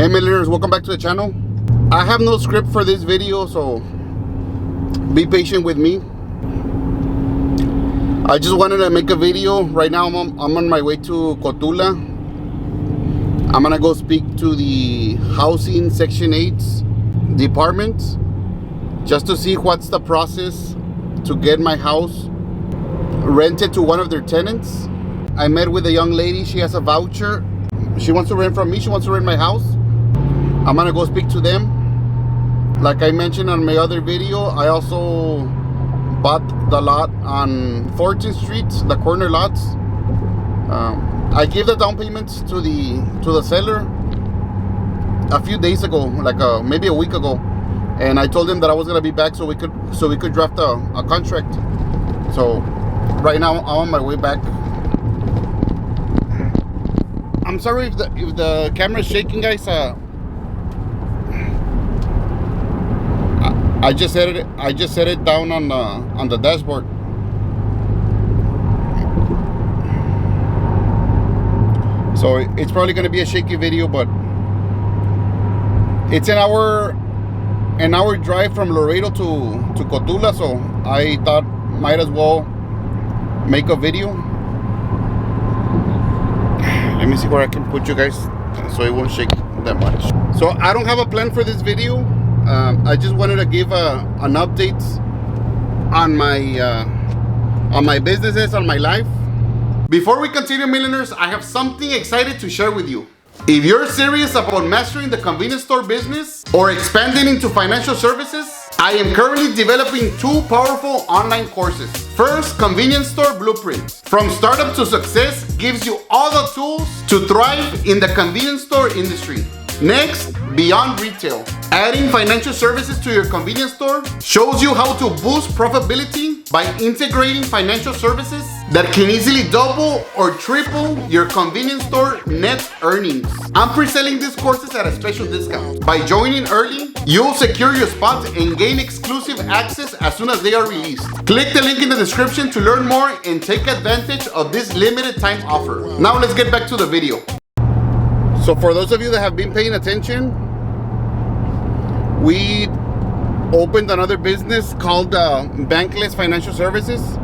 Hey millionaires, welcome back to the channel. I have no script for this video, so be patient with me. I just wanted to make a video. Right now I'm on my way to Cotula. I'm gonna go speak to the housing section 8 department just to see what's the process to get my house rented to one of their tenants. I met with a young lady. She has a voucher. She wants to rent from me. She wants to rent my house. I'm gonna go speak to them. Like I mentioned on my other video, I also bought the lot on 14th Street, the corner lots. I gave the down payments to the seller a few days ago, like maybe a week ago, and I told him that I was gonna be back so we could draft a contract. So right now I'm on my way back. I'm sorry if the camera's shaking, guys. I just set it down on the dashboard. So it's probably gonna be a shaky video, but it's an hour drive from Laredo to Cotula, so I thought might as well make a video. Let me see where I can put you guys so it won't shake that much. So I don't have a plan for this video. I just wanted to give an update on my businesses, on my life. Before we continue, millionaires, I have something exciting to share with you. If you're serious about mastering the convenience store business or expanding into financial services, I am currently developing 2 powerful online courses. First, Convenience Store Blueprint. From startup to success gives you all the tools to thrive in the convenience store industry. Next, Beyond Retail. Adding financial services to your convenience store shows you how to boost profitability by integrating financial services that can easily double or triple your convenience store net earnings. I'm pre-selling these courses at a special discount. By joining early, you'll secure your spot and gain exclusive access as soon as they are released. Click the link in the description to learn more and take advantage of this limited time offer. Now let's get back to the video. So for those of you that have been paying attention, we opened another business called Bankless Financial Services.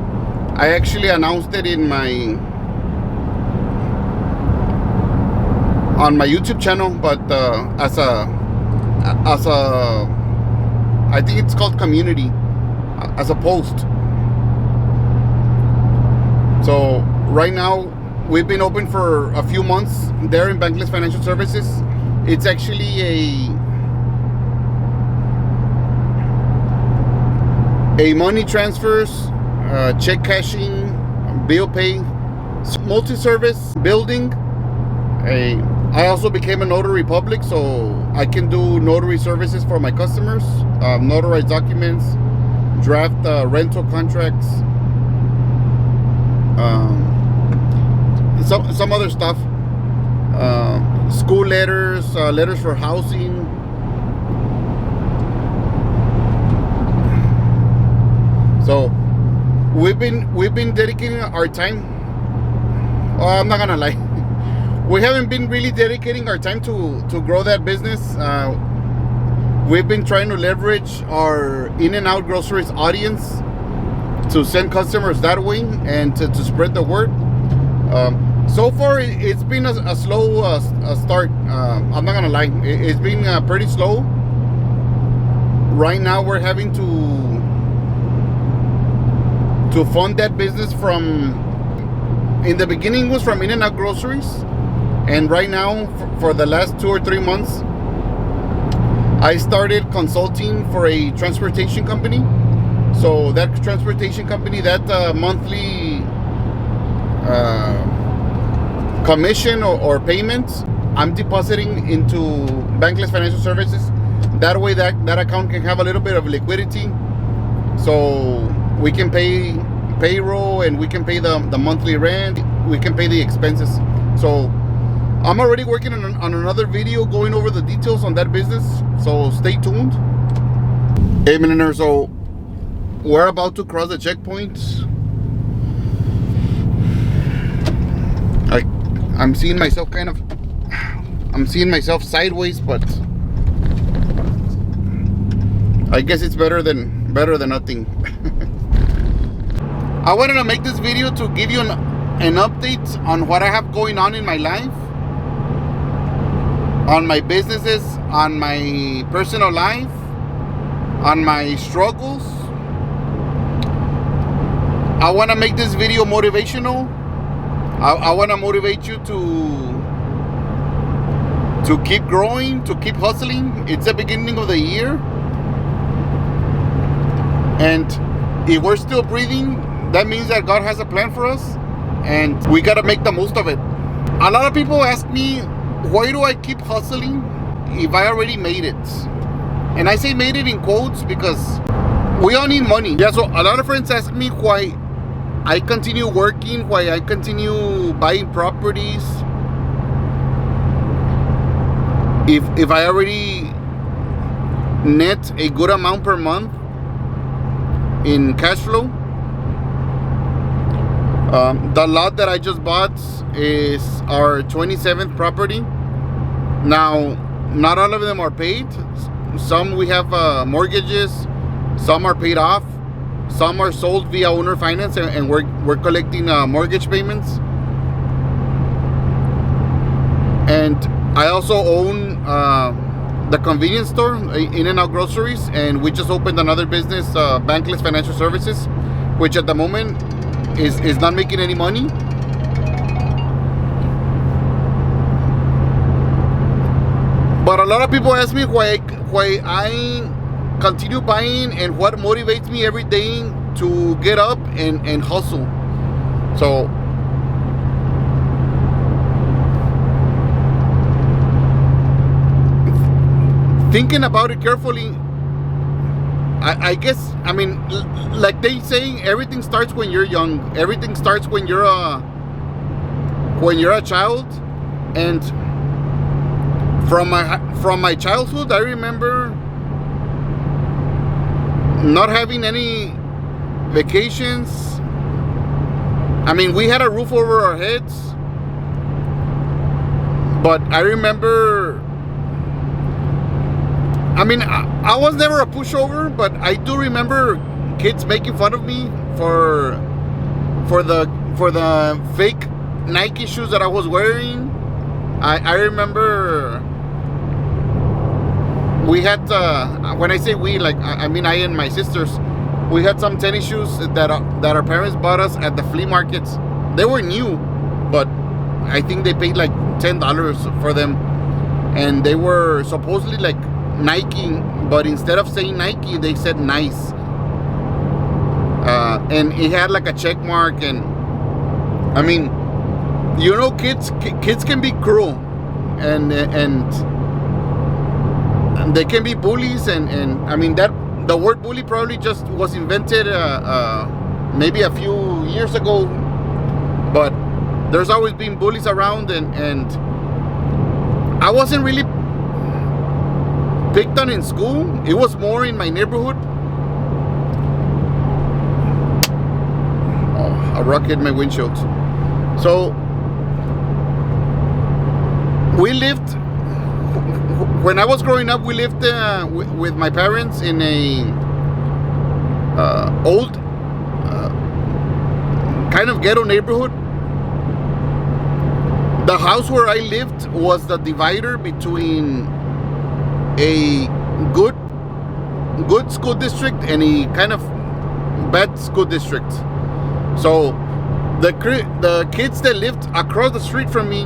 I actually announced it on my YouTube channel, but as a I think it's called community, as a post. So right now we've been open for a few months there in Bankless Financial Services. It's actually a money transfers, check cashing, bill pay, multi-service building. I also became a notary public, so I can do notary services for my customers, notarize documents, draft rental contracts, some other stuff, school letters, letters for housing. So we've been dedicating our time. Oh, I'm not gonna lie, we haven't been really dedicating our time to grow that business. We've been trying to leverage our In-N-Out Groceries audience to send customers that way and to spread the word. So far it's been a slow start. I'm not gonna lie, it's been pretty slow. Right now we're having to fund that business in the beginning was from In-N-Out Groceries, and right now for the last 2 or 3 months I started consulting for a transportation company. So that transportation company, that monthly commission or payment, I'm depositing into Bankless Financial Services. That way that account can have a little bit of liquidity, so we can pay payroll and we can pay the monthly rent, we can pay the expenses. So I'm already working on another video going over the details on that business, so stay tuned. Hey millionaire, so we're about to cross the checkpoint. I'm seeing myself kind of I'm seeing myself sideways, but I guess it's better than nothing. I wanted to make this video to give you an update on what I have going on in my life, on my businesses, on my personal life, on my struggles. I want to make this video motivational. I want to motivate you to keep growing, to keep hustling. It's the beginning of the year, and if we're still breathing, that means that God has a plan for us, and we got to make the most of it. A lot of people ask me, why do I keep hustling if I already made it? And I say made it in quotes because we all need money. Yeah, so a lot of friends ask me why I continue working, why I continue buying properties, if I already net a good amount per month in cash flow. The lot that I just bought is our 27th property. Now, not all of them are paid. Some we have mortgages, some are paid off, some are sold via owner finance, and we're collecting mortgage payments. And I also own the convenience store, In-N-Out Groceries, and we just opened another business, Bankless Financial Services, which at the moment is not making any money. But a lot of people ask me why I continue buying and what motivates me every day to get up and hustle. So thinking about it carefully, I guess, I mean, like they say, everything starts when you're young. Everything starts when you're a child. And from my childhood, I remember not having any vacations. I mean, we had a roof over our heads, but I remember, I mean, I was never a pushover, but I do remember kids making fun of me for the fake Nike shoes that I was wearing. I remember we had, when I say we, like, I mean I and my sisters, we had some tennis shoes that our parents bought us at the flea markets. They were new, but I think they paid like $10 for them, and they were supposedly like Nike, but instead of saying Nike, they said nice. And it had like a check mark, and I mean, you know, kids can be cruel, and they can be bullies, and I mean, that the word bully probably just was invented maybe a few years ago, but there's always been bullies around, and I wasn't really picked on in school. It was more in my neighborhood. Oh, a rock hit my windshield. So we lived, when I was growing up, we lived with my parents in a old kind of ghetto neighborhood. The house where I lived was the divider between a good school district and a kind of bad school district. So the kids that lived across the street from me,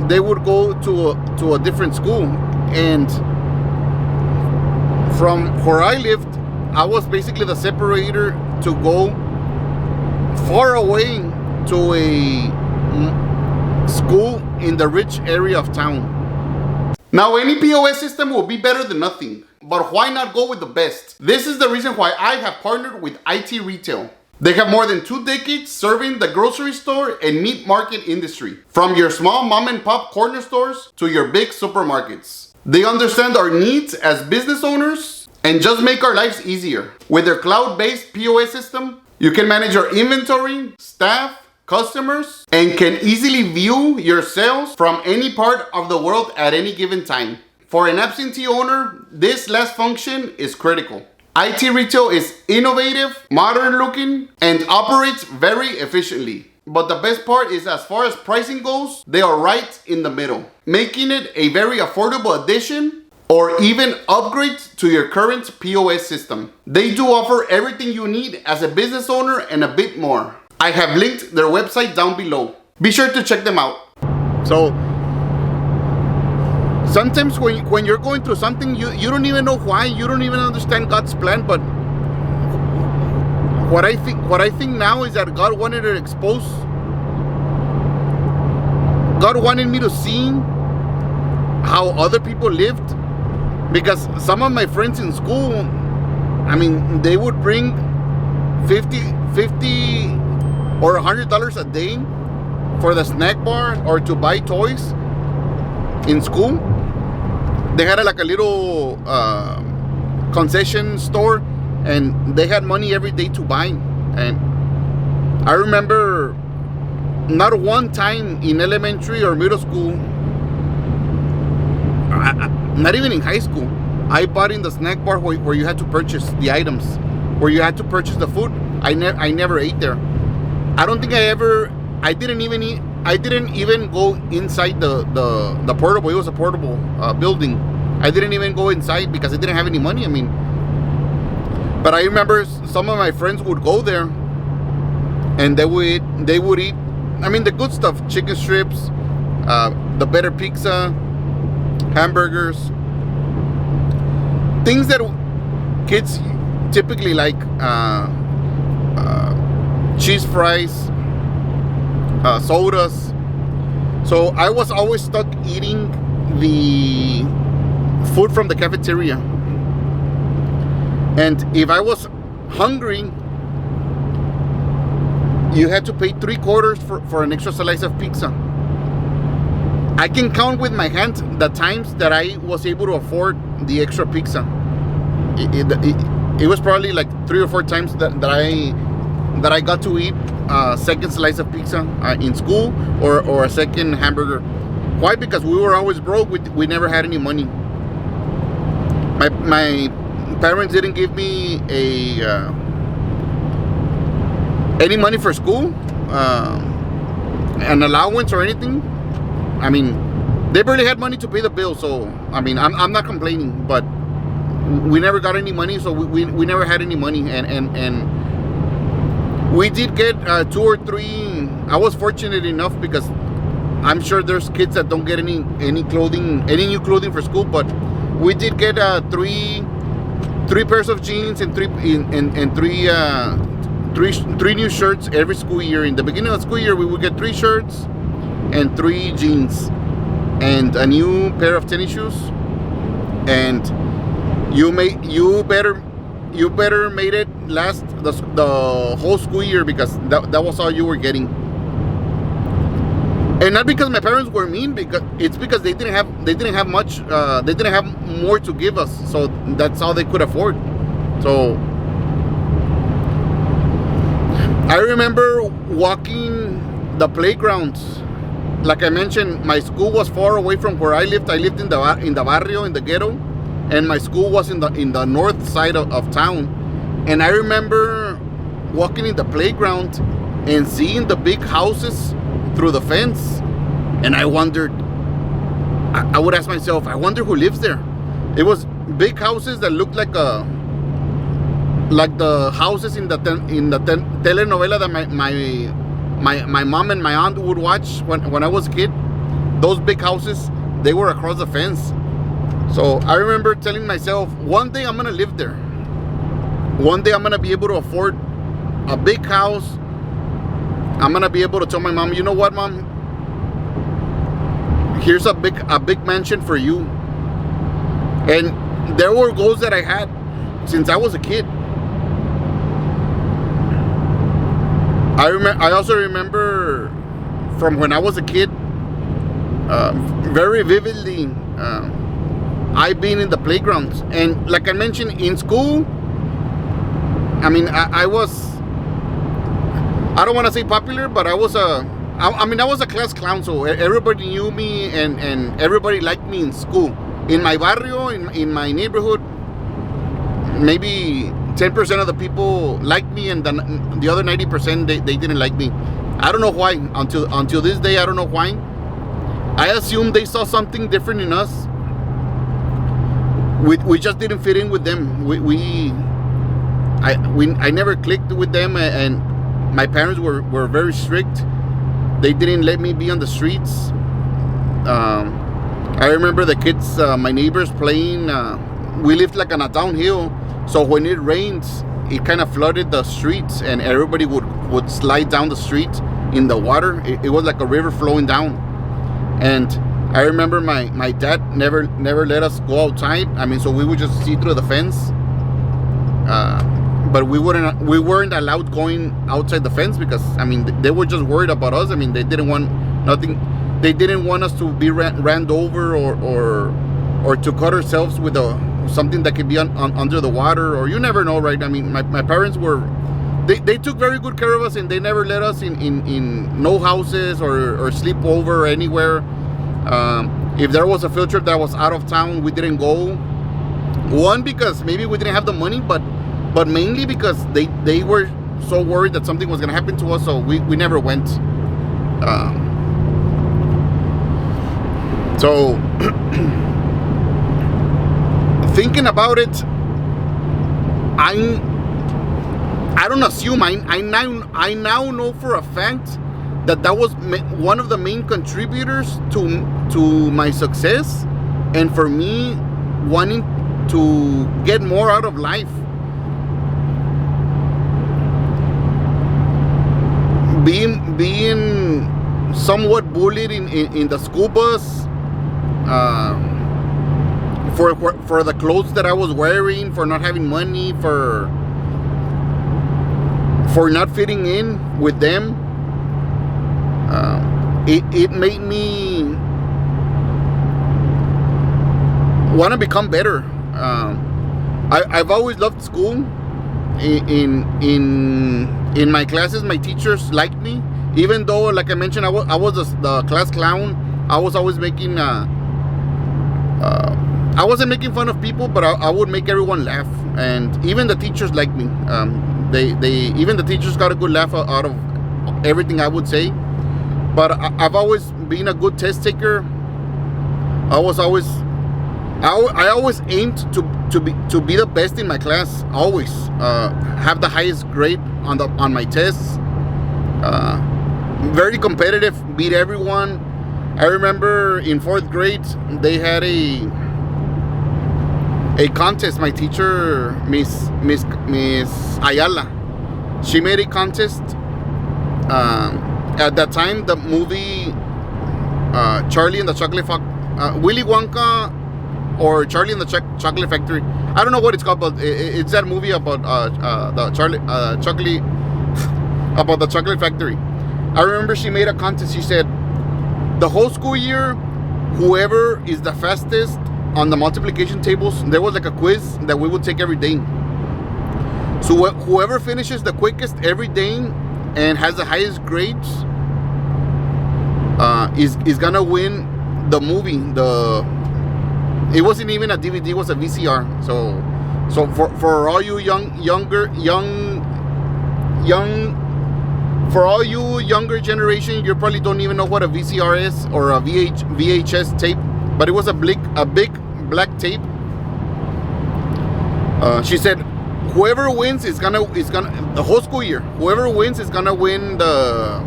they would go to a different school, and from where I lived, I was basically the separator to go far away to a school in the rich area of town. Now, any POS system will be better than nothing, but why not go with the best? This is the reason why I have partnered with IT Retail. They have more than 2 decades serving the grocery store and meat market industry, from your small mom and pop corner stores to your big supermarkets. They understand our needs as business owners and just make our lives easier. With their cloud-based POS system, you can manage your inventory, staff, customers, and can easily view your sales from any part of the world at any given time. For an absentee owner, this last function is critical. IT retail is innovative, modern looking, and operates very efficiently. But the best part is, as far as pricing goes, they are right in the middle, making it a very affordable addition or even upgrade to your current POS system. They do offer everything you need as a business owner and a bit more. I have linked their website down below. Be sure to check them out. So sometimes when you're going through something, you don't even know why, you don't even understand God's plan. But what I think now is that God wanted to expose, God wanted me to see how other people lived. Because some of my friends in school, I mean, they would bring $50 or $100 a day for the snack bar or to buy toys in school. They had like a little concession store, and they had money every day to buy. And I remember not one time in elementary or middle school, not even in high school, I bought in the snack bar where you had to purchase the items, where you had to purchase the food. I never ate there. I don't think I didn't even go inside the portable. It was a portable building. I didn't even go inside because I didn't have any money. I mean, but I remember some of my friends would go there, and they would eat, I mean, the good stuff: chicken strips, the better pizza, hamburgers, things that kids typically like, cheese fries, sodas. So I was always stuck eating the food from the cafeteria, and if I was hungry, you had to pay 3/4 for an extra slice of pizza. I can count with my hand the times that I was able to afford the extra pizza. It was probably like 3 or 4 times that I got to eat a second slice of pizza in school, or a second hamburger. Why? Because we were always broke. We never had any money. My parents didn't give me any money for school, an allowance or anything. I mean, they barely had money to pay the bill. So I mean, I'm not complaining, but we never got any money. So we never had any money, and we did get 2 or 3. I was fortunate enough, because I'm sure there's kids that don't get any new clothing for school, but we did get 3 pairs of jeans and three new shirts every school year. In the beginning of the school year, we would get 3 shirts and 3 jeans and a new pair of tennis shoes. And you better made it last the whole school year, because that was all you were getting. And not because my parents were mean, because they didn't have much. They didn't have more to give us, so that's all they could afford. So I remember walking the playgrounds. Like I mentioned, my school was far away from where I lived. I lived in the barrio, in the ghetto, and my school was in the north side of town. And I remember walking in the playground and seeing the big houses through the fence, and I wondered. I would ask myself, I wonder who lives there. It was big houses that looked like the houses in the telenovela that my mom and my aunt would watch when I was a kid. Those big houses, they were across the fence. So I remember telling myself, one day I'm gonna live there. One day I'm gonna be able to afford a big house. I'm gonna be able to tell my mom, you know what, Mom? Here's a big mansion for you. And there were goals that I had since I was a kid. I also remember from when I was a kid, very vividly, I been in the playgrounds. And like I mentioned, in school, I mean, I don't want to say popular, but I was a class clown, so everybody knew me, and everybody liked me in school. In my barrio, in my neighborhood, maybe 10% of the people liked me, and the other 90% they didn't like me. I don't know why. Until this day, I don't know why. I assume they saw something different in us. We just didn't fit in with them. I never clicked with them, and my parents were very strict. They didn't let me be on the streets. I remember the kids, my neighbors playing. We lived like on a downhill, so when it rains, it kind of flooded the streets, and everybody would slide down the street in the water. It was like a river flowing down. And I remember my dad never let us go outside. I mean, so we would just see through the fence. But we weren't allowed going outside the fence because, I mean, they were just worried about us. I mean, they didn't want nothing. They didn't want us to be ran over or to cut ourselves with something that could be under the water, or you never know, right? I mean, my parents they took very good care of us, and they never let us in no houses or sleep over anywhere. If there was a field trip that was out of town, we didn't go. One, because maybe we didn't have the money, but mainly because they were so worried that something was going to happen to us, so we never went. So thinking about it, I don't assume. I now know for a fact that was one of the main contributors to my success, and for me wanting to get more out of life. Being somewhat bullied in the school bus, for the clothes that I was wearing, for not having money, for not fitting in with them. It made me want to become better. I've always loved school. In my classes, my teachers liked me, even though, like I mentioned, I was the class clown. I was always making I wasn't making fun of people, but I would make everyone laugh, and even the teachers liked me. Even the teachers got a good laugh out of everything I would say. But I've always been a good test taker. I always aimed to be the best in my class. Always have the highest grade on my tests. Very competitive, beat everyone. I remember in 4th grade they had a contest. My teacher, Miss Ayala, she made a contest. At that time, the movie Charlie and the Chocolate Factory, Willy Wonka or Charlie and the Chocolate Factory. I don't know what it's called, but it's that movie about the chocolate about the Chocolate Factory. I remember she made a contest. She said, the whole school year, whoever is the fastest on the multiplication tables, there was like a quiz that we would take every day. So whoever finishes the quickest every day and has the highest grades is gonna win the movie. It wasn't even a DVD; it was a VCR. So for all you for all you younger generation, you probably don't even know what a VCR is or a VHS tape. But it was a big black tape. She said, whoever wins is gonna the whole school year. Whoever wins is gonna win the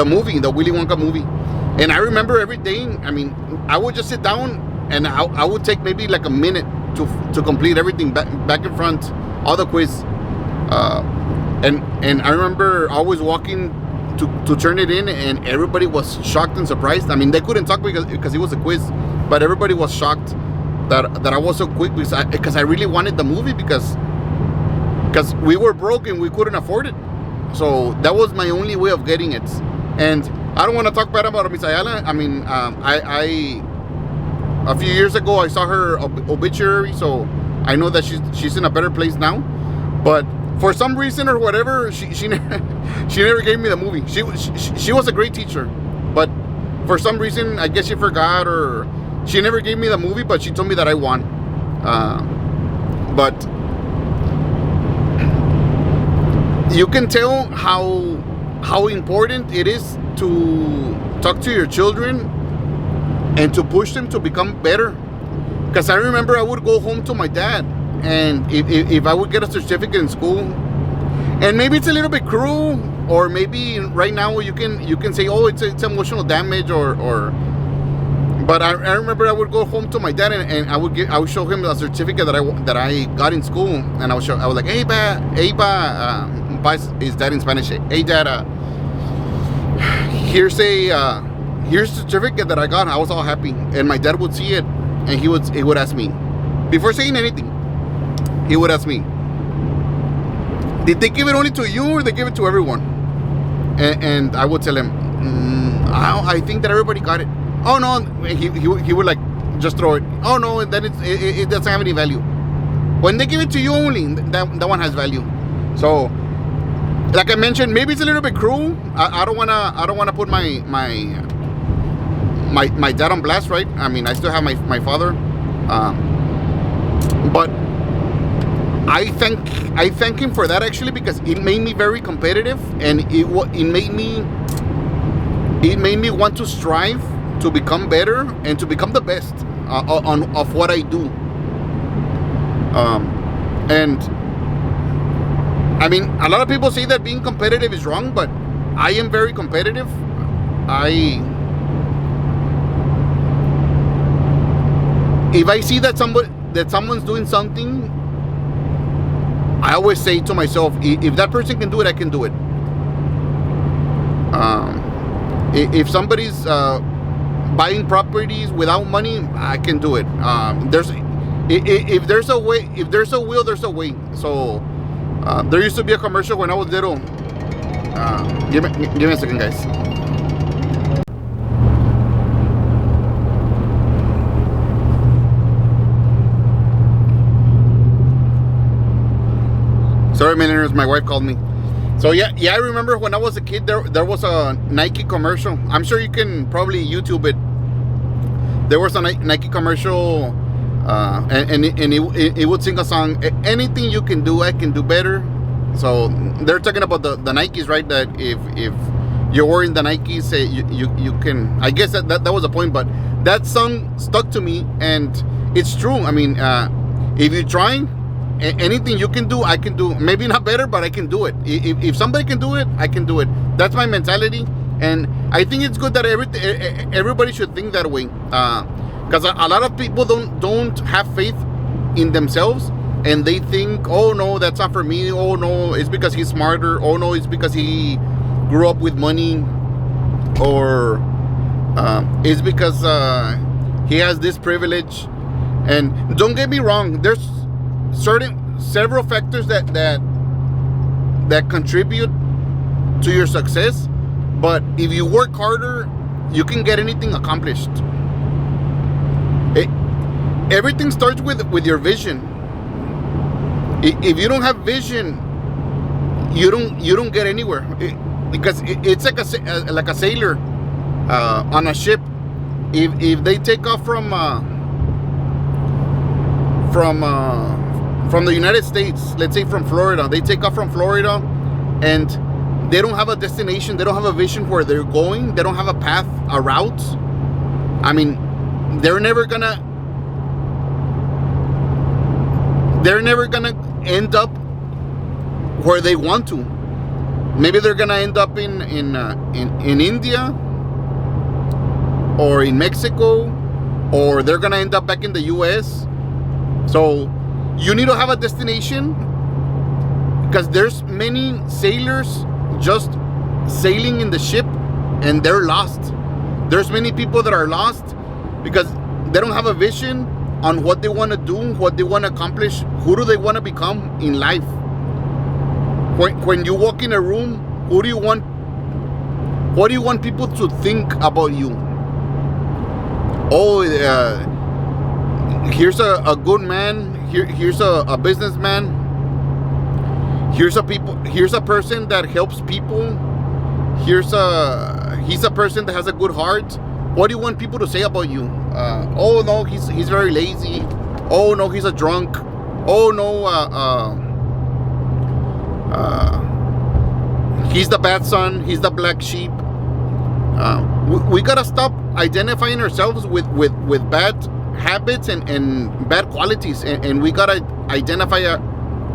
movie, the Willy Wonka movie. And I remember every day. I mean, I would just sit down and I would take maybe like a minute to complete everything back in front, all the quiz. And I remember always walking to turn it in, and everybody was shocked and surprised. I mean, they couldn't talk because it was a quiz, but everybody was shocked that I was so quick because I really wanted the movie because we were broke and we couldn't afford it. So that was my only way of getting it. And I don't want to talk bad about Miss Ayala. I mean, I a few years ago I saw her obituary, so I know that she's in a better place now. But for some reason or whatever, she never gave me the movie. She was a great teacher, but for some reason, I guess she forgot, or she never gave me the movie, but she told me that I won. But you can tell how important it is to talk to your children and to push them to become better. Because I remember I would go home to my dad, and if I would get a certificate in school, and maybe it's a little bit cruel, or maybe right now you can say, oh, it's emotional damage, or but I remember I would go home to my dad, and I would show him a certificate that I got in school, and I was like, hey ba, is dad in Spanish? Hey dad, here's a certificate that I got. I was all happy, and my dad would see it, and he would ask me, before saying anything, he would ask me, did they give it only to you, or they give it to everyone? And I would tell him, I think that everybody got it. Oh no, he would like just throw it. Oh no, then it doesn't have any value. When they give it to you only, that one has value. So, like I mentioned, maybe it's a little bit cruel. I don't wanna put my dad on blast, right? I mean, I still have my father, but I thank him for that, actually, because it made me very competitive, and it made me want to strive to become better and to become the best of what I do. And I mean, a lot of people say that being competitive is wrong, but I am very competitive. If I see that someone's doing something, I always say to myself, if that person can do it, I can do it. If somebody's buying properties without money, I can do it. If there's a way, if there's a will, there's a way. So there used to be a commercial when I was little. Give me a second, guys. Sorry, millionaires, my wife called me. So yeah, I remember when I was a kid, there was a Nike commercial. I'm sure you can probably YouTube it. There was a Nike commercial, and it would sing a song, anything you can do, I can do better. So they're talking about the Nikes, right? That if you're wearing the Nikes, you can. I guess that was the point. But that song stuck to me, and it's true. I mean, if you're trying, anything you can do, I can do. Maybe not better, but I can do it. If somebody can do it, I can do it. That's my mentality, and I think it's good that everybody should think that way. Because a lot of people don't have faith in themselves, and they think, oh no, that's not for me. Oh no, it's because he's smarter. Oh no, it's because he grew up with money, or it's because he has this privilege. And don't get me wrong, there's several factors that contribute to your success, but if you work harder, you can get anything accomplished. Everything starts with your vision. If you don't have vision, you don't get anywhere, because it's like a sailor on a ship. If they take off from the United States, let's say from Florida, they take off from Florida, and they don't have a destination, they don't have a vision where they're going, they don't have a path, a route. I mean, they're never gonna end up where they want to. Maybe they're gonna end up in India, or in Mexico, or they're gonna end up back in the US. So you need to have a destination, because there's many sailors just sailing in the ship and they're lost. There's many people that are lost because they don't have a vision on what they want to do, what they want to accomplish, who do they want to become in life. When you walk in a room, what do you want people to think about you? Oh, here's a good man. Here's a businessman. Here's a person that helps people. He's a person that has a good heart. What do you want people to say about you? Oh no, he's very lazy. Oh no, he's a drunk. Oh no, he's the bad son. He's the black sheep. We gotta stop identifying ourselves with bad habits and bad qualities, and we gotta identify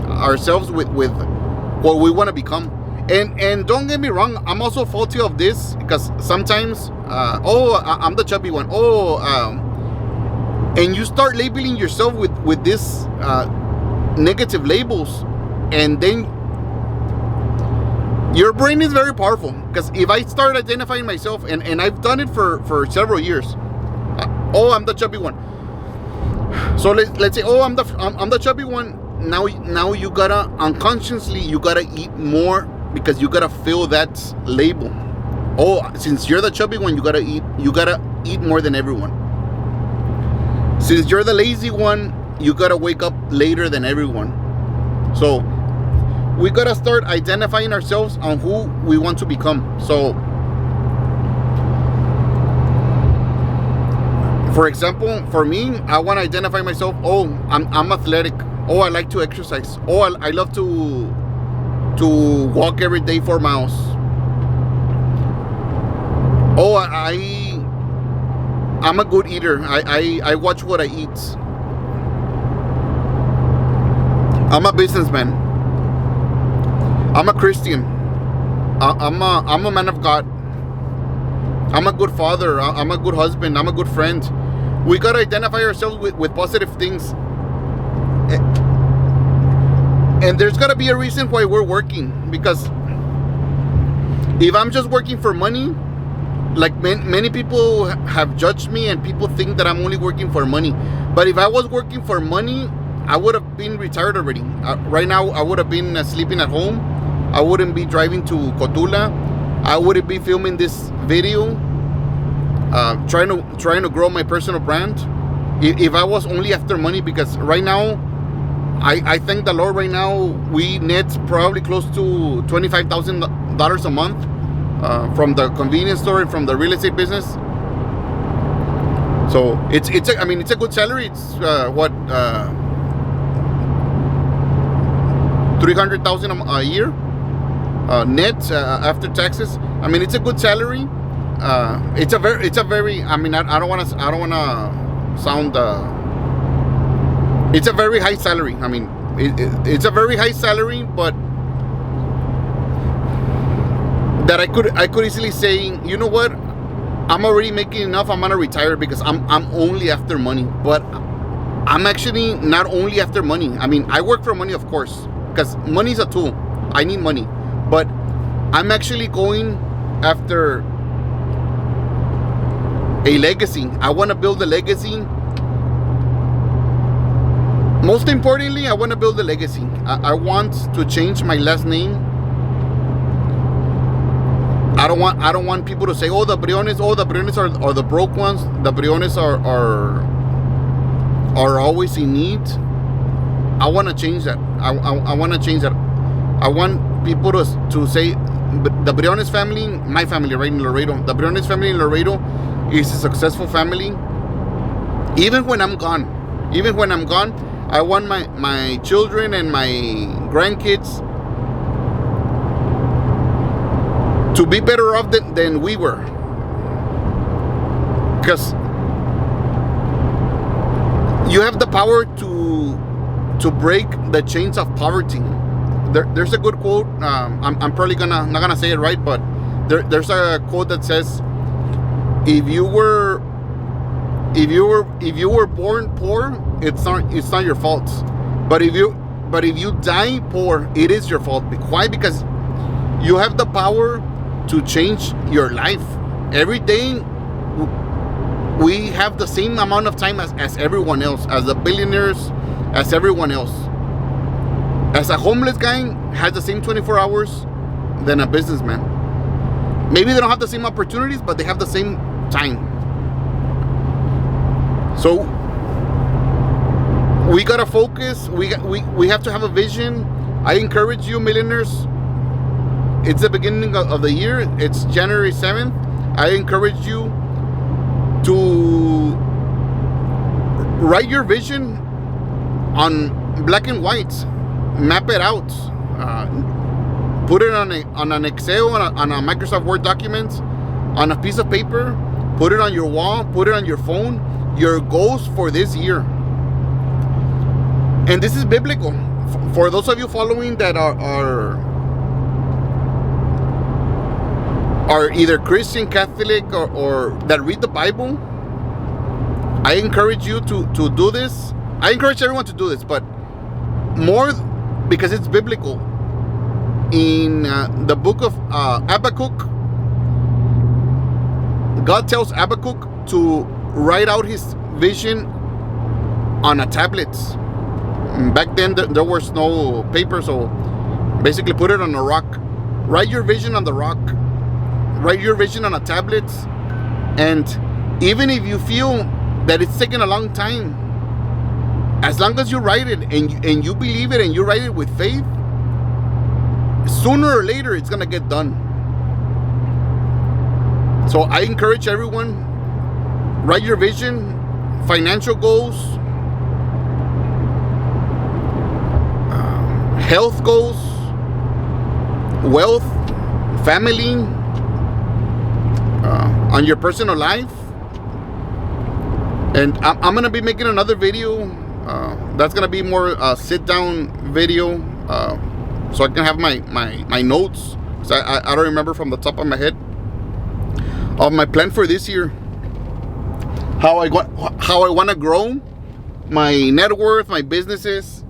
ourselves with what we want to become. And don't get me wrong, I'm also faulty of this, because sometimes I'm the chubby one. And you start labeling yourself with this negative labels, and then your brain is very powerful. Because if I start identifying myself, and I've done it for several years, I'm the chubby one. So let's say, I'm the chubby one. Now you gotta unconsciously, you gotta eat more, because you gotta fill that label. Since you're the chubby one, you gotta eat more than everyone. Since you're the lazy one, you gotta wake up later than everyone. So we gotta start identifying ourselves on who we want to become. So for example, for me, I want to identify myself. I'm athletic. I like to exercise. I love to walk every day 4 miles. I'm a good eater. I watch what I eat. I'm a businessman. I'm a Christian. I'm a man of God. I'm a good father. I'm a good husband. I'm a good friend. We gotta identify ourselves with positive things. And there's gotta be a reason why we're working. Because if I'm just working for money, like many people have judged me, and people think that I'm only working for money. But if I was working for money, I would have been retired already. Right now, I would have been sleeping at home. I wouldn't be driving to Cotula. I wouldn't be filming this video, trying to grow my personal brand. If I was only after money, because right now, I thank the Lord. Right now, we net probably close to $25,000 a month from the convenience store and from the real estate business. So it's a good salary. It's $300,000 a year net after taxes. I mean, it's a good salary. It's a very. I mean, I don't want to sound. It's a very high salary. I mean, it's a very high salary, but that I could easily say, you know what, I'm already making enough. I'm gonna retire because I'm only after money. But I'm actually not only after money. I mean, I work for money, of course, because money is a tool. I need money, but I'm actually going after a legacy. I want to build a legacy. Most importantly, I want to build a legacy. I want to change my last name. I don't want people to say, the Briones are the broke ones. The Briones are always in need. I want to change that. I want to change that. I want people to say, the Briones family, my family right in Laredo, the Briones family in Laredo is a successful family. Even when I'm gone, I want my children and my grandkids to be better off than we were. Because you have the power to break the chains of poverty. There's a good quote. I'm probably not gonna say it right, but there's a quote that says, if you were born poor, it's not your fault. But if you die poor, it is your fault. Why? Because you have the power to change your life. Every day we have the same amount of time as everyone else, as the billionaires, as everyone else. As a homeless guy has the same 24 hours than a businessman. Maybe they don't have the same opportunities, but they have the same time. So we gotta focus. We have to have a vision. I encourage you, millionaires. It's the beginning of the year. It's January 7th. I encourage you to write your vision on black and white. Map it out. Put it on an Excel, on a Microsoft Word document, on a piece of paper. Put it on your wall. Put it on your phone. Your goals for this year. And this is biblical. For those of you following that are either Christian, Catholic, or that read the Bible, I encourage you to do this. I encourage everyone to do this, but more because it's biblical. In the book of Habakkuk, God tells Habakkuk to write out his vision on a tablet. Back then there was no paper, so basically put it on a rock. Write your vision on the rock. Write your vision on a tablet. And even if you feel that it's taking a long time, as long as you write it and you believe it and you write it with faith, sooner or later it's gonna get done. So I encourage everyone, write your vision, financial goals, health goals, wealth, family, on your personal life. And I'm gonna be making another video that's gonna be more sit down video, so I can have my notes. So I don't remember from the top of my head of my plan for this year, how I want to grow my net worth, my businesses,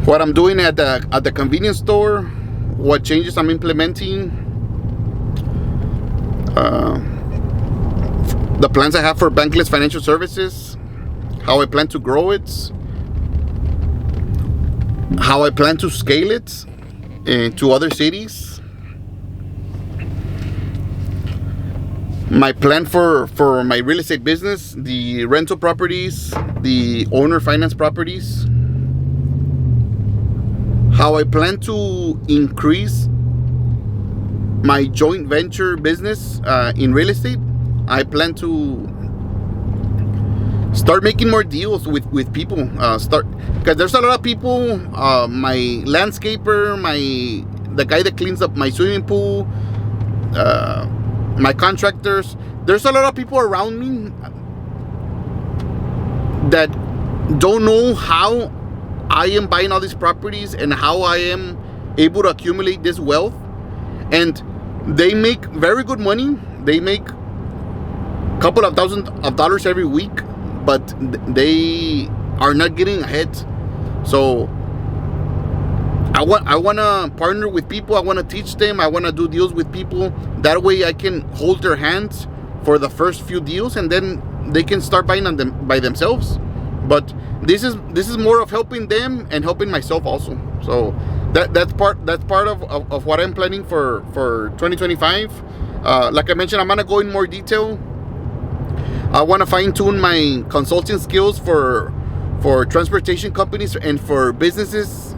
what I'm doing at the convenience store, what changes I'm implementing, the plans I have for Bankless Financial Services, how I plan to grow it, how I plan to scale it to other cities, my plan for my real estate business, the rental properties, the owner finance properties, how I plan to increase my joint venture business in real estate. I plan to start making more deals with people. Because there's a lot of people, my landscaper, the guy that cleans up my swimming pool, my contractors. There's a lot of people around me that don't know how I am buying all these properties and how I am able to accumulate this wealth. And they make very good money. They make a couple of $1,000s every week, but they are not getting ahead. So I want to partner with people. I want to teach them. I want to do deals with people. That way I can hold their hands for the first few deals, and then they can start buying on them by themselves. But this is more of helping them and helping myself also. So that's part of what I'm planning for 2025. Like I mentioned, I'm gonna go in more detail. I want to fine-tune my consulting skills for transportation companies and for businesses.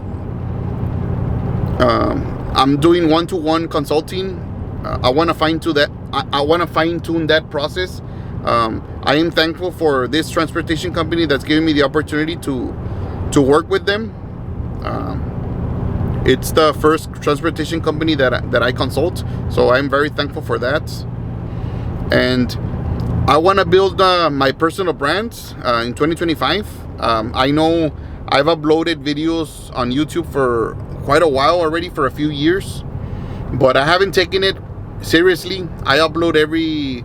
I'm doing one-to-one consulting. I want to fine-tune that. I want to fine-tune that process. I am thankful for this transportation company that's giving me the opportunity to work with them. It's the first transportation company that I consult, so I'm very thankful for that. And I want to build my personal brand in 2025. I know I've uploaded videos on YouTube for quite a while already, for a few years, but I haven't taken it seriously. I upload every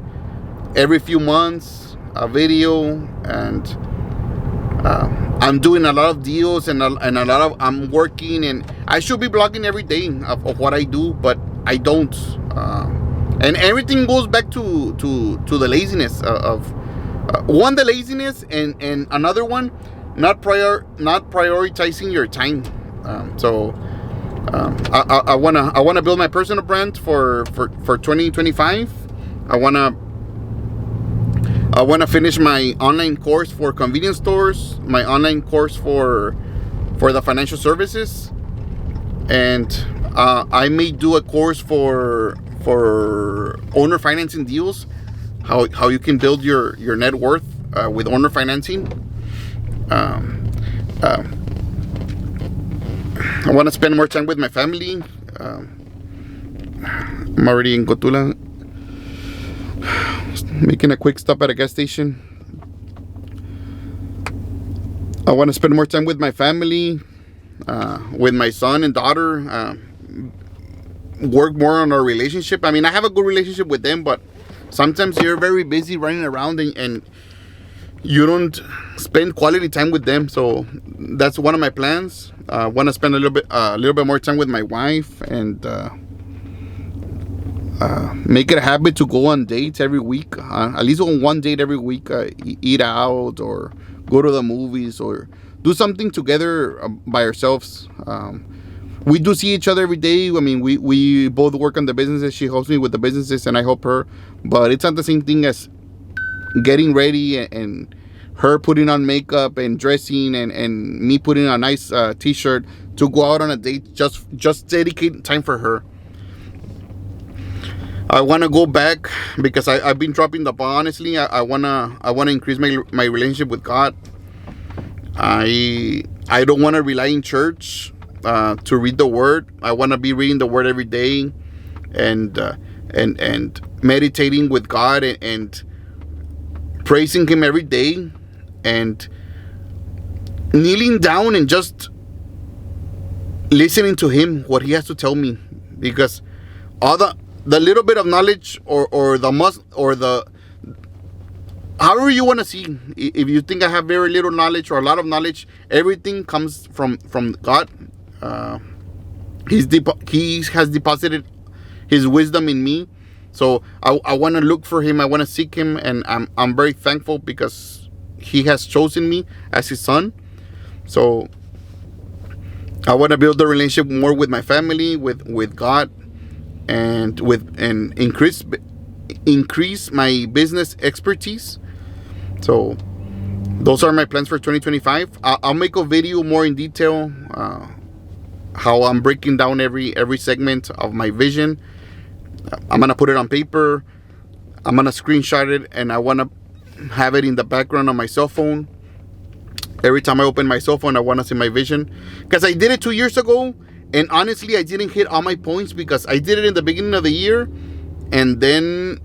few months a video, and I'm doing a lot of deals and a lot of I'm working, and I should be blogging every day of what I do, but I don't. And everything goes back to the laziness of one, the laziness, and another one, not prioritizing your time. I wanna build my personal brand for 2025. I wanna finish my online course for convenience stores, my online course for for the financial services, and I may do a course for owner financing deals, how you can build your net worth with owner financing. I want to spend more time with my family. I'm already in Gotula, making a quick stop at a gas station. I want to spend more time with my family, with my son and daughter, work more on our relationship. I mean, I have a good relationship with them, but sometimes you're very busy running around and you don't spend quality time with them. So that's one of my plans. I want to spend a little bit more time with my wife, and make it a habit to go on dates every week. At least on one date every week. Eat out or go to the movies or do something together by ourselves. We do see each other every day. I mean, we both work on the businesses. She helps me with the businesses and I help her. But it's not the same thing as getting ready and her putting on makeup and dressing and me putting on a nice t-shirt to go out on a date. Just dedicate time for her. I want to go back because I've been dropping the ball. Honestly, I wanna increase my relationship with God. I don't want to rely in church to read the Word. I want to be reading the Word every day, and meditating with God and praising Him every day, and kneeling down and just listening to Him, what He has to tell me, because all the little bit of knowledge or the however you want to see, if you think I have very little knowledge or a lot of knowledge, everything comes from God. He has deposited His wisdom in me, so I want to look for Him. I want to seek Him, and I'm very thankful because He has chosen me as His son. So I want to build a relationship more with my family, with God, and increase my business expertise. So those are my plans for 2025. I'll make a video more in detail, how I'm breaking down every segment of my vision. I'm gonna put it on paper. I'm gonna screenshot it, and I wanna have it in the background on my cell phone. Every time I open my cell phone, I wanna see my vision, because I did it 2 years ago. And honestly, I didn't hit all my points because I did it in the beginning of the year, and then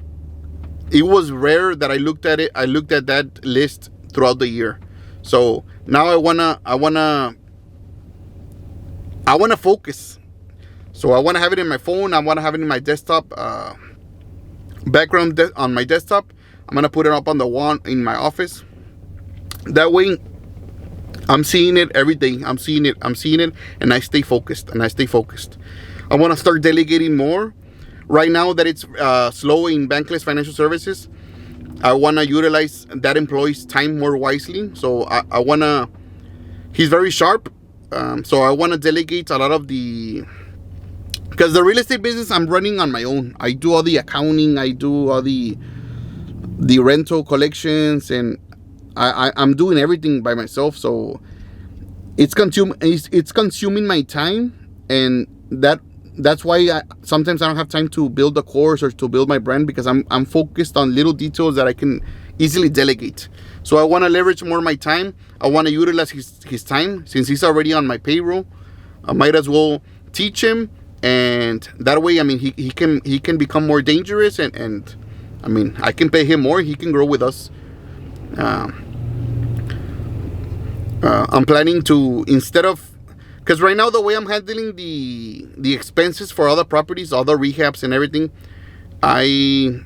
it was rare that I looked at it. I looked at that list throughout the year. So now I wanna focus. So I wanna have it in my phone. I wanna have it in my desktop background on my desktop. I'm gonna put it up on the wall in my office. That way, I'm seeing it every day. I'm seeing it, and I stay focused. I want to start delegating more. Right now that it's slow in Bankless financial services, I want to utilize that employee's time more wisely. So I want to, he's very sharp. So I want to delegate a lot of because the real estate business I'm running on my own. I do all the accounting. I do all the rental collections, and I'm doing everything by myself. So it's consuming my time, and that's why sometimes I don't have time to build a course or to build my brand, because I'm focused on little details that I can easily delegate. So I want to leverage more of my time. I want to utilize his time, since he's already on my payroll. I might as well teach him, and that way, I mean, he can become more dangerous, and I mean, I can pay him more. He can grow with us. I'm planning to, instead of, because right now the way I'm handling the expenses for other properties, all the rehabs and everything, I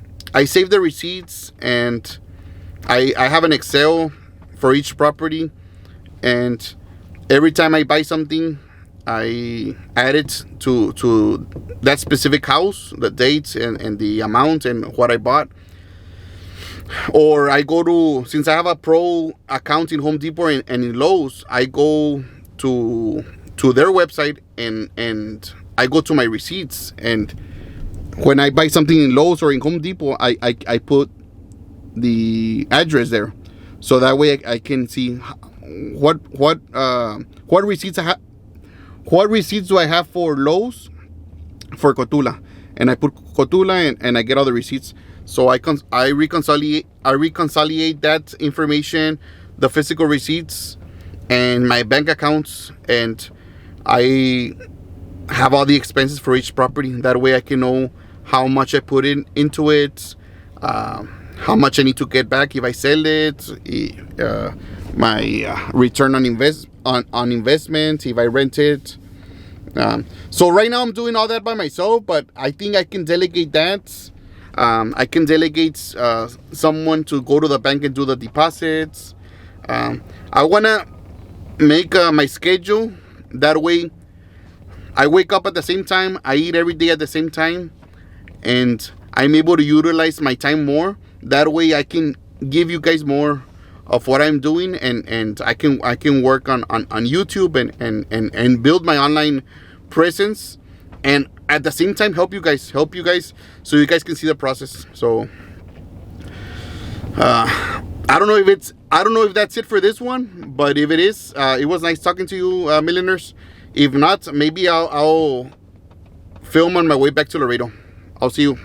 save the receipts, and I have an Excel for each property, and every time I buy something, I add it to that specific house, the dates and the amount and what I bought. Or I go to, since I have a pro account in Home Depot and in Lowe's, I go to their website and I go to my receipts, and when I buy something in Lowe's or in Home Depot, I put the address there, so that way I can see what receipts what receipts do I have for Lowe's, for Cotula, and I put Cotula and I get all the receipts. So I reconciliate that information, the physical receipts, and my bank accounts, and I have all the expenses for each property. That way I can know how much I put into it, how much I need to get back if I sell it, my return on investment if I rent it. So right now I'm doing all that by myself, but I think I can delegate that. I can delegate someone to go to the bank and do the deposits. I want to make my schedule. That way I wake up at the same time, I eat every day at the same time, and I'm able to utilize my time more. That way I can give you guys more of what I'm doing, and I can work on YouTube and build my online presence, and at the same time help you guys so you guys can see the process. So I don't know if that's it for this one, but if it is, it was nice talking to you, millionaires. If not, maybe I'll film on my way back to Laredo. I'll see you.